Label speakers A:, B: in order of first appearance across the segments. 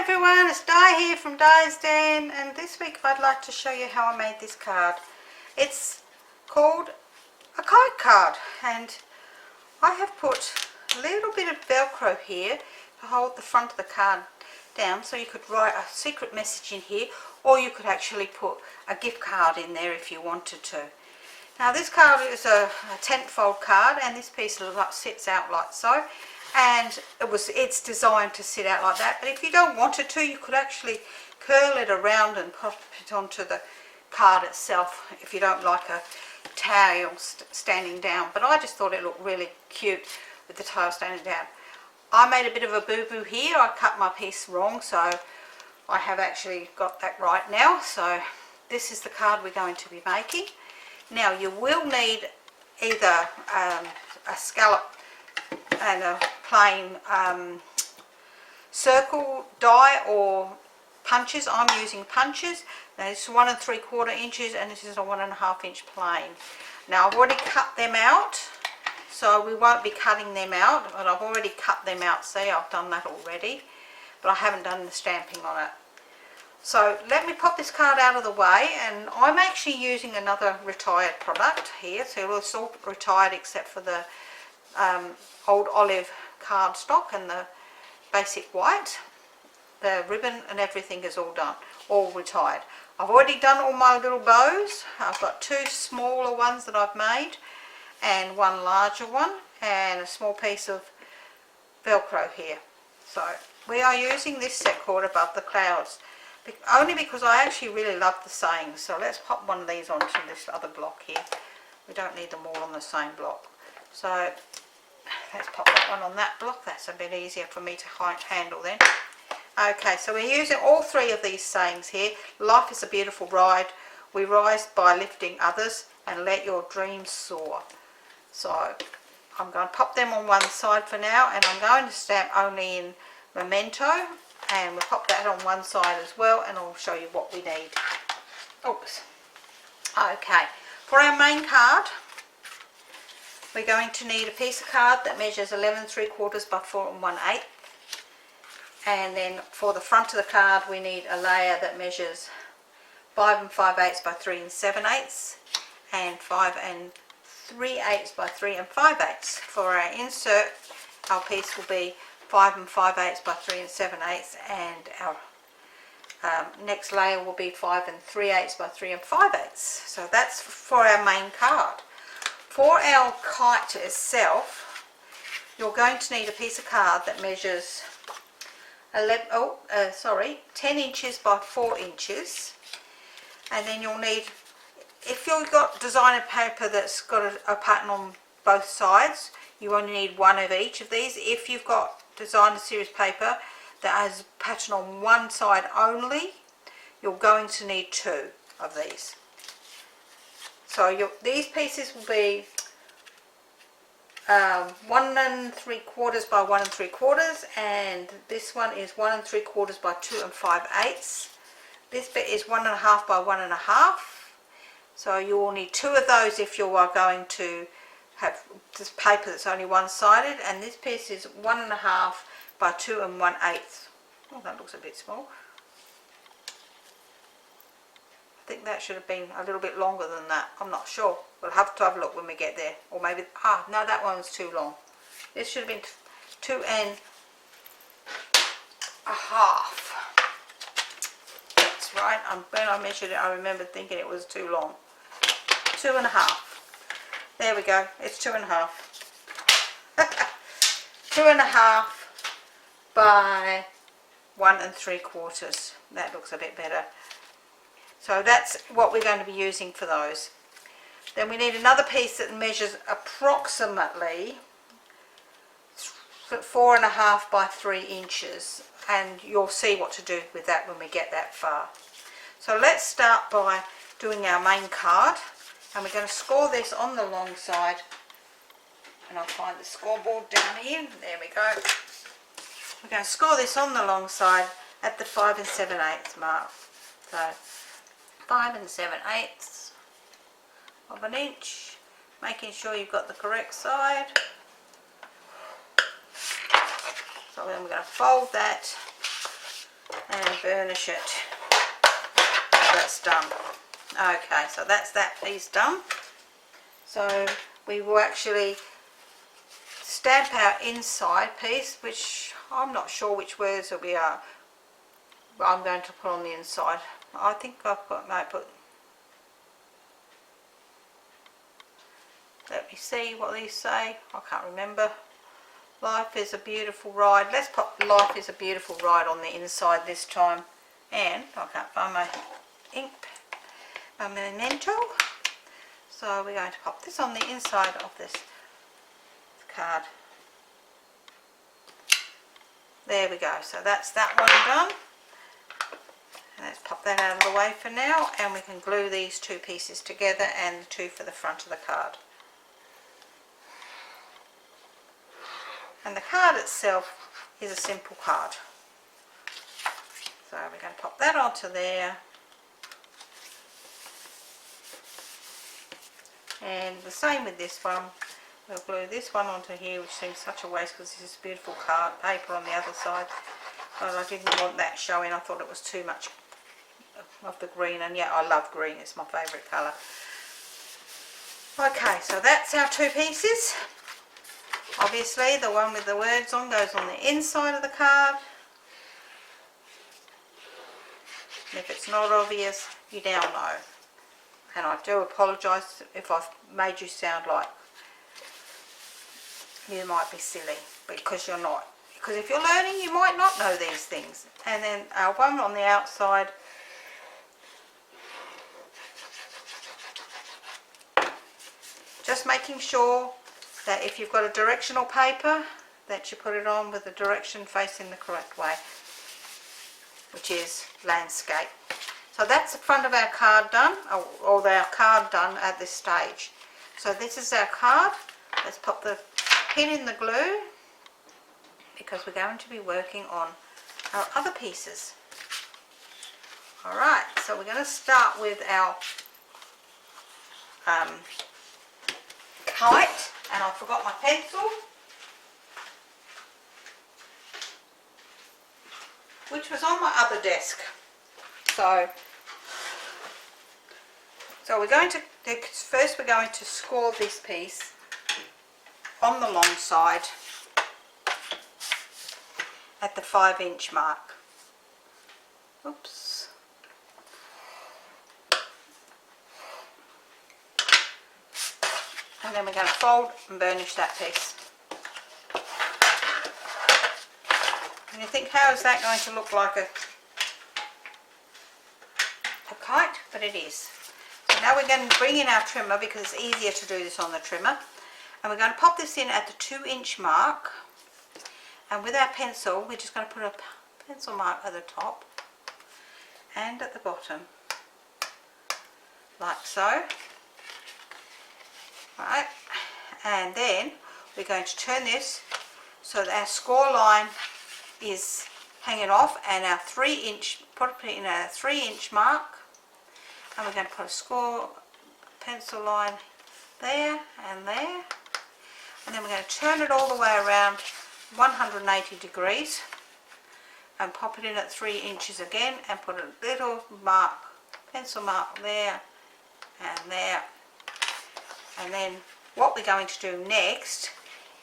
A: everyone, it's Di here from Di's Den, and this week I'd like to show you how I made this card. It's called a kite card, and I have put a little bit of Velcro here to hold the front of the card down, so you could write a secret message in here, or you could actually put a gift card in there if you wanted to. Now this card is a tent-fold card, and this piece sits out like so, and it's designed to sit out like that. But if you don't want it to, you could actually curl it around and pop it onto the card itself if you don't like a tail standing down. But I just thought it looked really cute with the tail standing down. I made a bit of a boo-boo here. I cut my piece wrong, so I have actually got that right now. So this is the card we're going to be making. Now you will need either a scallop and a plain circle die or punches. I'm using punches. Now this is 1 3/4 inches, and this is a 1 1/2 inch plain. Now I've already cut them out, so we won't be cutting them out, but I've already cut them out. See, I've done that already, but I haven't done the stamping on it. So let me pop this card out of the way, and I'm actually using another retired product here. So it's all retired except for the old olive cardstock and the basic white. The ribbon and everything is all done, all retired. I've already done all my little bows. I've got 2 smaller ones that I've made and 1 larger one, and a small piece of Velcro here. So we are using this set called Above the Clouds, only because I actually really love the sayings. So let's pop one of these onto this other block here. We don't need them all on the same block. So let's pop that one on that block. That's a bit easier for me to handle then. Okay, so we're using all 3 of these sayings here. Life is a beautiful ride. We rise by lifting others, and let your dreams soar. So I'm going to pop them on one side for now, and I'm going to stamp only in Memento, and we'll pop that on one side as well, and I'll show you what we need. Oops. Okay, for our main card, we're going to need a piece of card that measures 11 3/4 by 4 1/8, and then for the front of the card we need a layer that measures 5 5/8 by 3 7/8, and 5 3/8 by 3 5/8. For our insert, our piece will be 5 5/8 by 3 7/8, and our next layer will be 5 3/8 by 3 5/8. So that's for our main card. For our kite itself, you're going to need a piece of card that measures 10 inches by 4 inches, and then you'll need, if you've got designer paper that's got a pattern on both sides, you only need 1 of each of these. If you've got designer series paper that has a pattern on one side only, you're going to need 2 of these. So these pieces will be 1 3/4 by 1 3/4, and this one is 1 3/4 by 2 5/8. This bit is 1 1/2 by 1 1/2. So you will need 2 of those if you are going to have this paper that's only one-sided, and this piece is 1 1/2 by 2 1/8. Oh, that looks a bit small. I think that should have been a little bit longer than that. I'm not sure. We'll have to have a look when we get there. Or maybe, no, that one's too long. This should have been 2 1/2. That's right. When I measured it, I remember thinking it was too long. 2 1/2. There we go. It's 2 1/2. 2 1/2 by 1 3/4. That looks a bit better. So that's what we're going to be using for those. Then we need another piece that measures approximately 4 1/2 by 3 inches, and you'll see what to do with that when we get that far. So let's start by doing our main card, and we're going to score this on the long side, and I'll find the scoreboard down here. There we go. We're going to score this on the long side at the 5 7/8 mark. So 5 7/8 of an inch, making sure you've got the correct side. So then we're going to fold that burnish it. So that's done. Okay, so that's that piece done. So we will actually stamp our inside piece, which I'm not sure which words will be I'm going to put on the inside. I think let me see what these say. I can't remember. Life is a beautiful ride. Let's put life is a beautiful ride on the inside this time. And I can't find my ink, my memento. So we're going to pop this on the inside of this card. There we go. So that's that one done. And let's pop that out of the way for now, and we can glue these two pieces together and the two for the front of the card. And the card itself is a simple card. So we're going to pop that onto there. And the same with this one. We'll glue this one onto here, which seems such a waste because this is beautiful card paper on the other side. But I didn't want that showing. I thought it was too much of the green, and yeah, I love green. It's my favourite colour. Okay, so that's our two pieces. Obviously the one with the words on goes on the inside of the card. And if it's not obvious, you now know. And I do apologise if I've made you sound like you might be silly, because you're not. Because if you're learning, you might not know these things. And then our one on the outside, just making sure that if you've got a directional paper, that you put it on with the direction facing the correct way, which is landscape. So that's the front of our card done, or our card done at this stage. So this is our card. Let's pop the pin in the glue, because we're going to be working on our other pieces. Alright, so we're going to start with our kite. And I forgot my pencil, which was on my other desk. So we're going to, first we're going to score this piece on the long side at the 5-inch mark. Oops. And then we're going to fold and burnish that piece. And you think, how is that going to look like a kite? But it is. So now we're going to bring in our trimmer, because it's easier to do this on the trimmer. And we're going to pop this in at the 2-inch mark. And with our pencil, we're just going to put a pencil mark at the top and at the bottom, like so. Right, and then we're going to turn this so that our score line is hanging off, and our 3-inch, put it in a 3-inch mark, and we're going to put a score pencil line there and there, and then we're going to turn it all the way around 180 degrees and pop it in at 3 inches again, and put a little mark, pencil mark there and there. And then what we're going to do next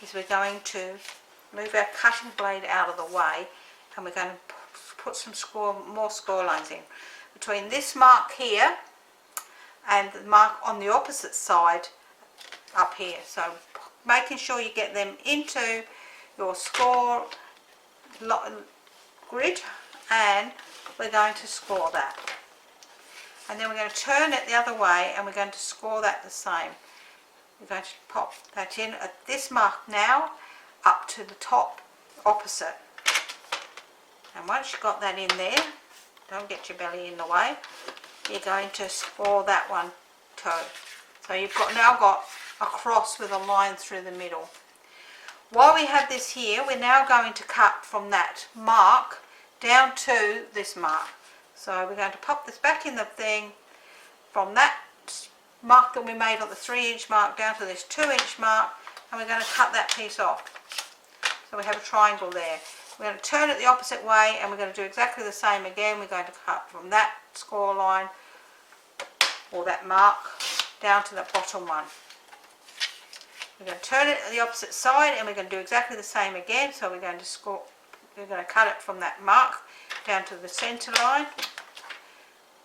A: is we're going to move our cutting blade out of the way, and we're going to put some more score lines in between this mark here and the mark on the opposite side up here. So making sure you get them into your score grid, and we're going to score that. And then we're going to turn it the other way, and we're going to score that the same. We're going to pop that in at this mark now, up to the top opposite. And once you've got that in there, don't get your belly in the way, you're going to score that one too. So you've now got a cross with a line through the middle. While we have this here, we're now going to cut from that mark down to this mark. So we're going to pop this back in the thing from that mark that we made on the 3-inch mark down to this 2-inch mark, and we're going to cut that piece off. So we have a triangle there. We're going to turn it the opposite way, and we're going to do exactly the same again. We're going to cut from that score line, or that mark, down to the bottom one. We're going to turn it the opposite side, and we're going to do exactly the same again. So we're going to cut it from that mark down to the center line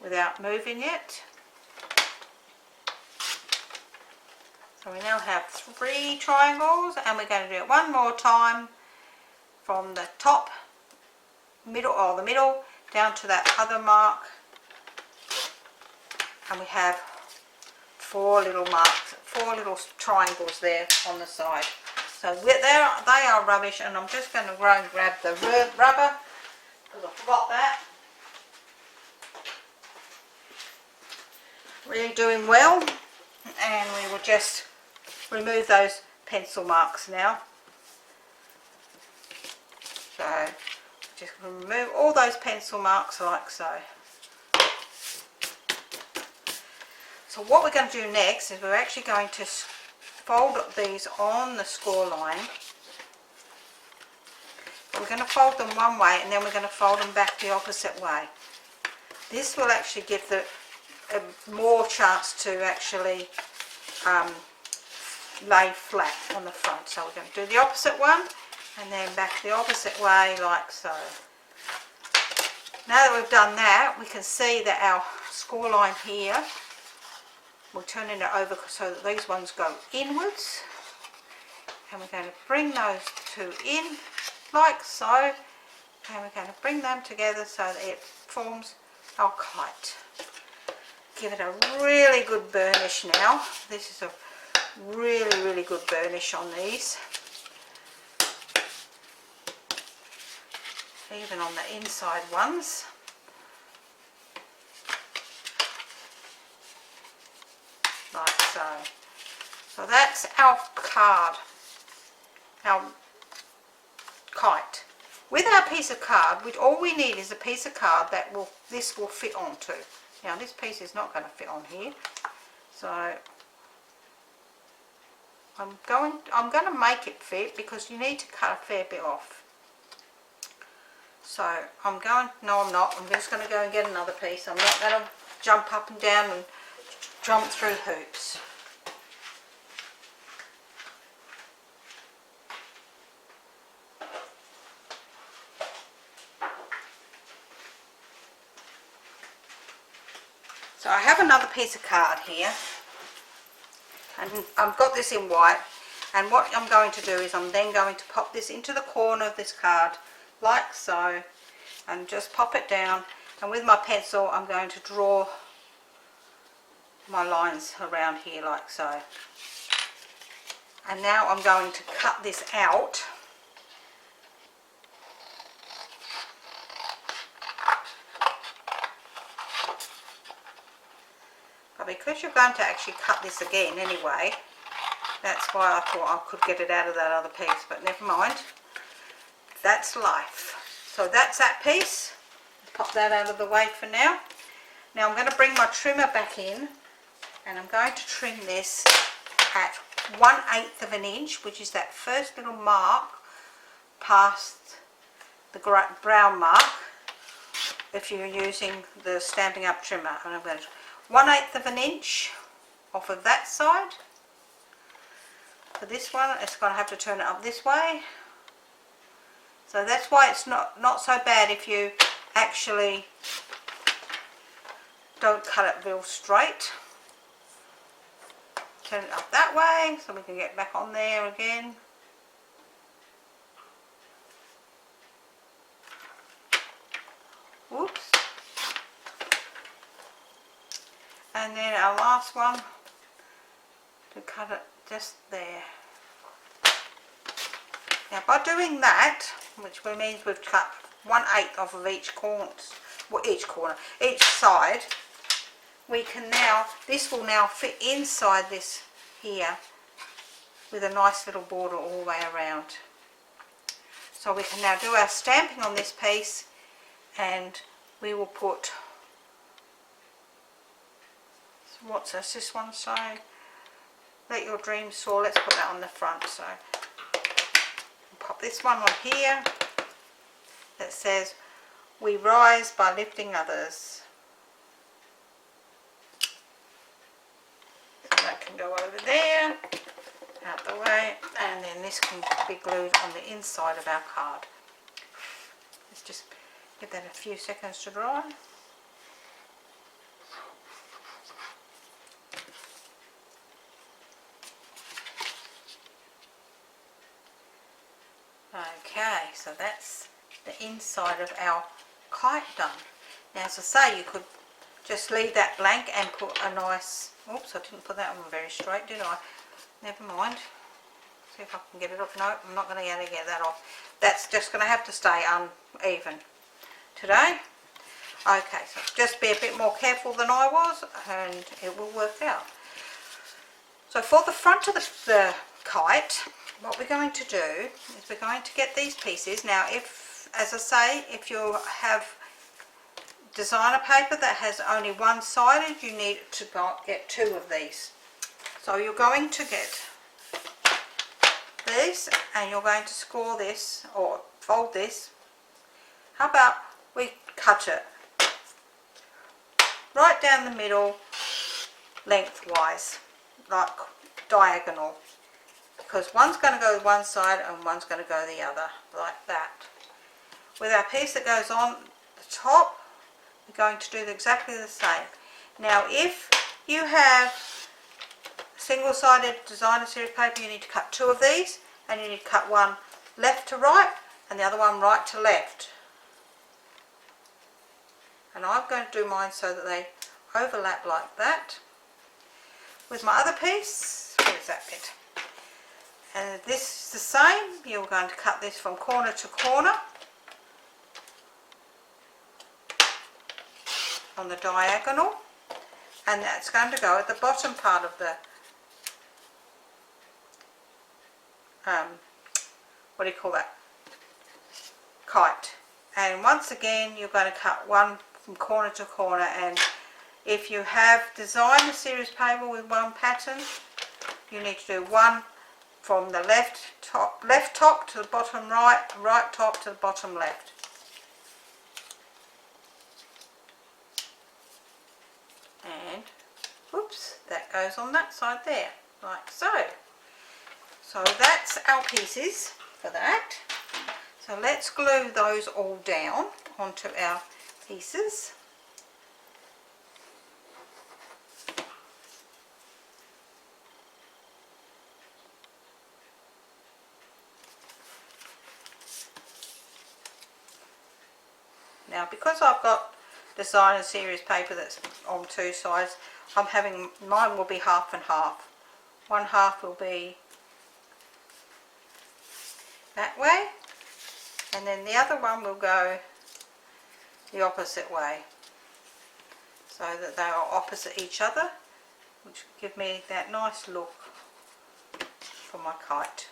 A: without moving it. So we now have 3 triangles, and we're going to do it one more time from the top, middle, or the middle, down to that other mark, and we have 4 little marks, 4 little triangles there on the side. So they are rubbish, and I'm just going to go and grab the rubber because I forgot that. Really doing well, and we will just remove those pencil marks now. So just remove all those pencil marks like so. So what we're going to do next is we're actually going to fold these on the score line. But we're going to fold them one way, and then we're going to fold them back the opposite way. This will actually give more chance to actually lay flat on the front. So we're going to do the opposite one, and then back the opposite way like so. Now that we've done that, we can see that our score line here, we're turning it over so that these ones go inwards, and we're going to bring those 2 in like so, and we're going to bring them together so that it forms our kite. Give it a really good burnish now. This is a really good burnish on these, even on the inside ones. Like so. So that's our card, our kite. With our piece of card, all we need is a piece of card that this will fit onto. Now this piece is not going to fit on here, so I'm going to make it fit, because you need to cut a fair bit off. So no I'm not, I'm just going to go and get another piece. I'm not going to jump up and down and jump through hoops. So I have another piece of card here, and I've got this in white, and what I'm going to do is I'm then going to pop this into the corner of this card like so, and just pop it down, and with my pencil I'm going to draw my lines around here like so. And now I'm going to cut this out. But because you're going to actually cut this again anyway, that's why I thought I could get it out of that other piece, but never mind. That's life. So that's that piece. Pop that out of the way for now. Now I'm going to bring my trimmer back in, and I'm going to trim this at 1/8 of an inch, which is that first little mark past the brown mark, if you're using the Stampin' Up trimmer. And I'm going to 1/8 of an inch off of that side. For this one, it's going to have to turn it up this way. So that's why it's not so bad if you actually don't cut it real straight. Turn it up that way so we can get back on there again. Whoops. And then our last one, to cut it just there. Now by doing that, which means we've cut 1/8 off of each side, we can now, this will now fit inside this here with a nice little border all the way around. So we can now do our stamping on this piece, and we will put, what's this one say? Let your dreams soar. Let's put that on the front. So pop this one on here, that says, "We rise by lifting others." That can go over there, out the way, and then this can be glued on the inside of our card. Let's just give that a few seconds to dry. Okay, so that's the inside of our kite done. Now, as I say, you could just leave that blank and put a nice, oops, I didn't put that one very straight, did I? Never mind. See if I can get it up. No, I'm not going to be able to get that off. That's just going to have to stay uneven today. Okay, so just be a bit more careful than I was and it will work out. So for the front of the kite, what we're going to do is we're going to get these pieces. Now, if, as I say, if you have designer paper that has only one-sided, you need to get two of these. So you're going to get these and you're going to score this or fold this. How about we cut it right down the middle lengthwise, like diagonal, because one's going to go one side and one's going to go the other, like that. With our piece that goes on the top, we're going to do exactly the same. Now, if you have single-sided designer series paper, you need to cut two of these, and you need to cut one left to right and the other one right to left. And I'm going to do mine so that they overlap like that. With my other piece, where's that bit? And this is the same. You're going to cut this from corner to corner on the diagonal, and that's going to go at the bottom part of the what do you call that, kite. And once again you're going to cut one from corner to corner, and if you have designer series paper with one pattern, you need to do one from the left top to the bottom right, right top to the bottom left. And whoops, that goes on that side there, like so. So that's our pieces for that. So let's glue those all down onto our pieces. Now, because I've got designer series paper that's on two sides, I'm having, mine will be half and half. One half will be that way, and then the other one will go the opposite way, so that they are opposite each other, which will give me that nice look for my kite.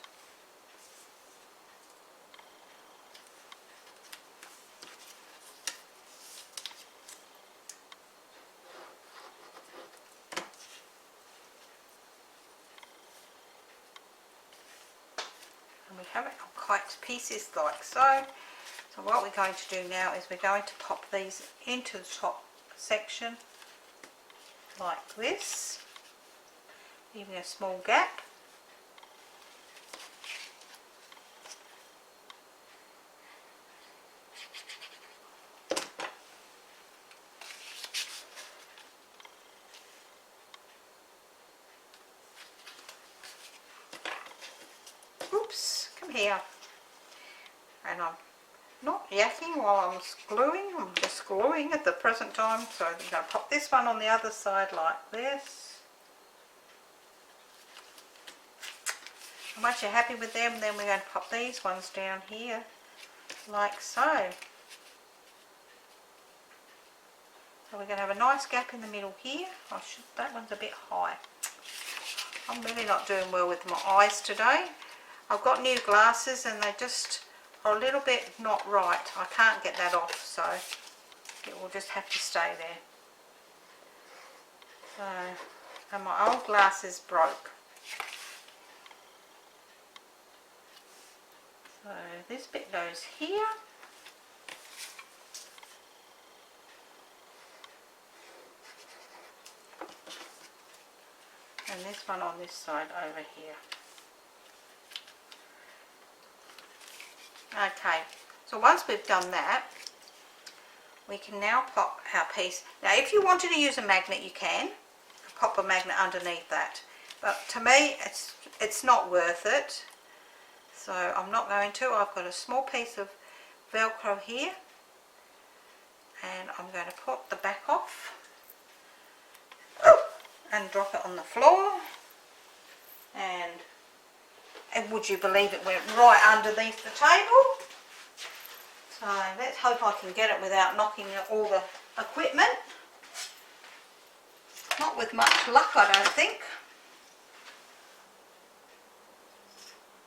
A: And we have our kite pieces like so. So what we're going to do now is we're going to pop these into the top section like this, leaving a small gap. Oops, come here. And I'm not yakking while I'm gluing, I'm just gluing at the present time. So I'm going to pop this one on the other side like this. And once you're happy with them, then we're going to pop these ones down here like so. So we're going to have a nice gap in the middle here. That one's a bit high. I'm really not doing well with my eyes today. I've got new glasses and they just are a little bit not right. I can't get that off, so it will just have to stay there. So, and my old glasses broke. So this bit goes here. and this one on this side over here. Okay, so once we've done that, we can now pop our piece. Now if you wanted to use a magnet, you can pop a magnet underneath that, but to me it's not worth it, so I'm not going to. I've got a small piece of Velcro here, and I'm going to put the back off and drop it on the floor, and would you believe it went right underneath the table. So let's hope I can get it without knocking all the equipment. Not with much luck, I don't think.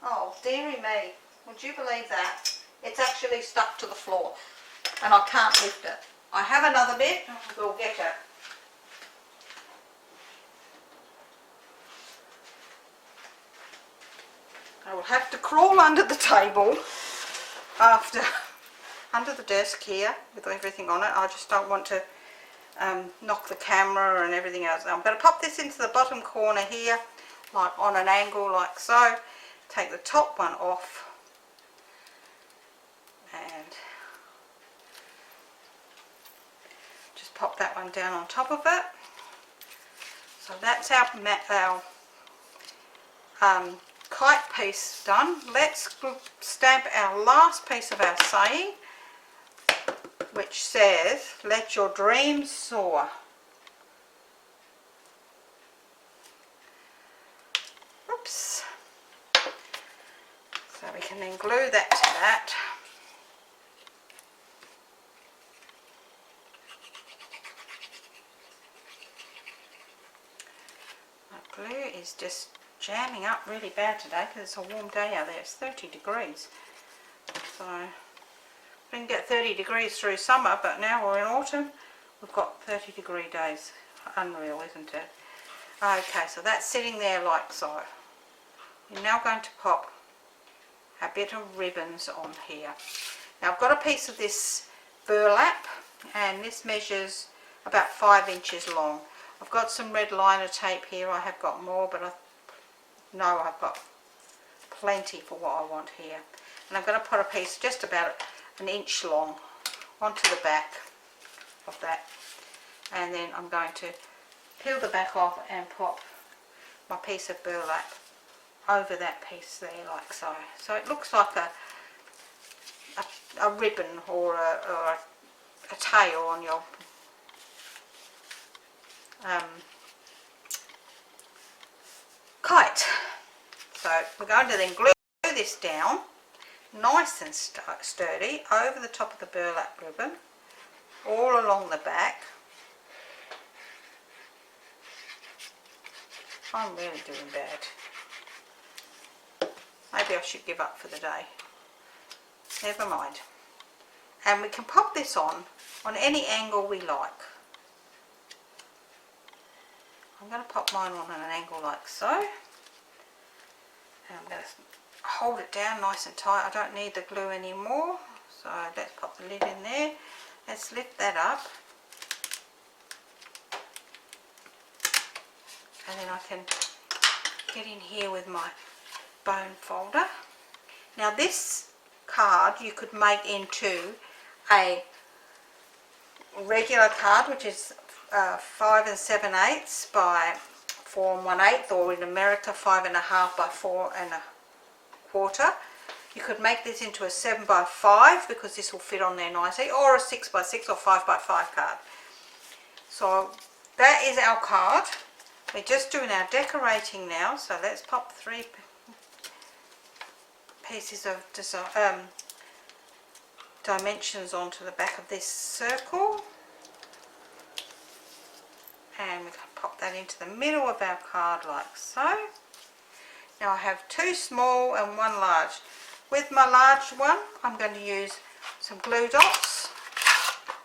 A: Oh dearie me, would you believe that? It's actually stuck to the floor and I can't lift it. I have another bit, we'll get it. I will have to crawl under the table after, under the desk here with everything on it. I just don't want to knock the camera and everything else. I'm going to pop this into the bottom corner here, like on an angle like so. Take the top one off and just pop that one down on top of it. So that's our kite piece done. Let's stamp our last piece of our saying, which says, "Let your dreams soar." Oops. So we can then glue that to that. My glue is just jamming up really bad today because it's a warm day out there. It's 30 degrees. So we didn't get 30 degrees through summer, but now we're in autumn. We've got 30-degree days. Unreal, isn't it? Okay, so that's sitting there like so. We're now going to pop a bit of ribbons on here. Now I've got a piece of this burlap, and this measures about 5 inches long. I've got some red liner tape here. I have got more, but I know I've got plenty for what I want here. And I'm going to put a piece just about an inch long onto the back of that, and then I'm going to peel the back off and pop my piece of burlap over that piece there like so. So it looks like a ribbon or a tail on your kite. So we're going to then glue this down nice and sturdy over the top of the burlap ribbon, all along the back. I'm really doing bad. Maybe I should give up for the day. Never mind. And we can pop this on any angle we like. I'm going to pop mine on an angle like so. And I'm going to hold it down nice and tight. I don't need the glue anymore. So let's pop the lid in there. Let's lift that up. And then I can get in here with my bone folder. Now this card you could make into a regular card, which is 5 7/8 by 4 1/8, or in America 5.5 by 4 1/4. You could make this into a 7 by 5 because this will fit on there nicely, or a 6 by 6 or 5 by 5 card. So that is our card. We're just doing our decorating now, so let's pop 3 pieces of dimensions onto the back of this circle, and we can pop that into the middle of our card like so. Now I have 2 small and 1 large. With my large one I'm going to use some glue dots,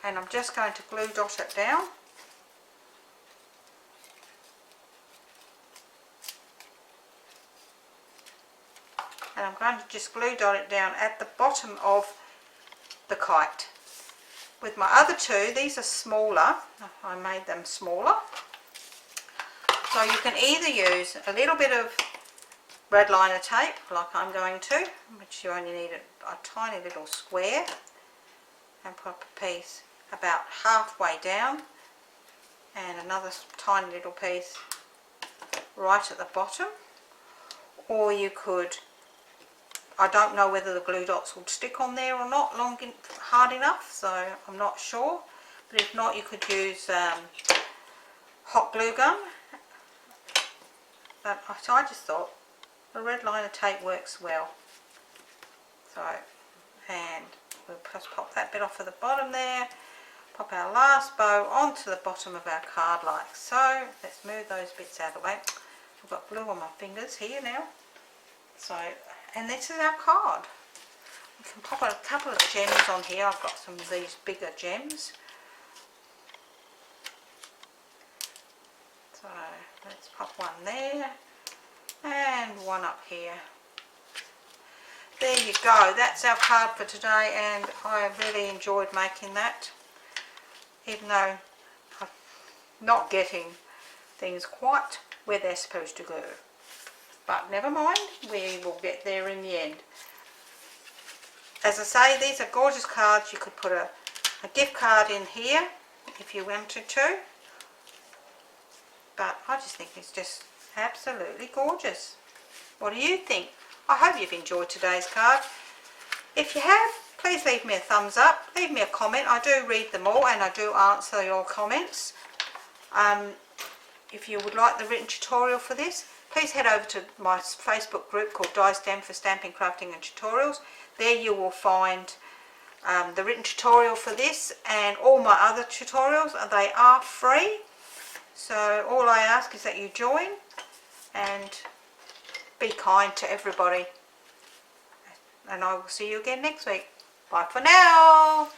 A: and I'm just going to glue dot it down. And I'm going to just glue dot it down at the bottom of the kite. With my other 2, these are smaller. I made them smaller. So you can either use a little bit of red liner tape, like I'm going to, which you only need a tiny little square, and put a piece about halfway down, and another tiny little piece right at the bottom. Or you could, I don't know whether the glue dots will stick on there or not hard enough, so I'm not sure. But if not, you could use hot glue gun. But I just thought the red liner tape works well. So, and we'll just pop that bit off of the bottom there. Pop our last bow onto the bottom of our card like so. Let's move those bits out of the way. I've got glue on my fingers here now. So, and this is our card. We can pop a couple of gems on here. I've got some of these bigger gems. So let's pop one there and one up here. There you go, that's our card for today, and I really enjoyed making that, even though I'm not getting things quite where they're supposed to go. But never mind, we will get there in the end. As I say, these are gorgeous cards. You could put a gift card in here if you wanted to. But I just think it's just absolutely gorgeous. What do you think? I hope you've enjoyed today's card. If you have, please leave me a thumbs up, leave me a comment. I do read them all and I do answer your comments. If you would like the written tutorial for this, please head over to my Facebook group called Die Stamp for Stamping, Crafting and Tutorials. There you will find the written tutorial for this and all my other tutorials. They are free. So all I ask is that you join and be kind to everybody. And I will see you again next week. Bye for now.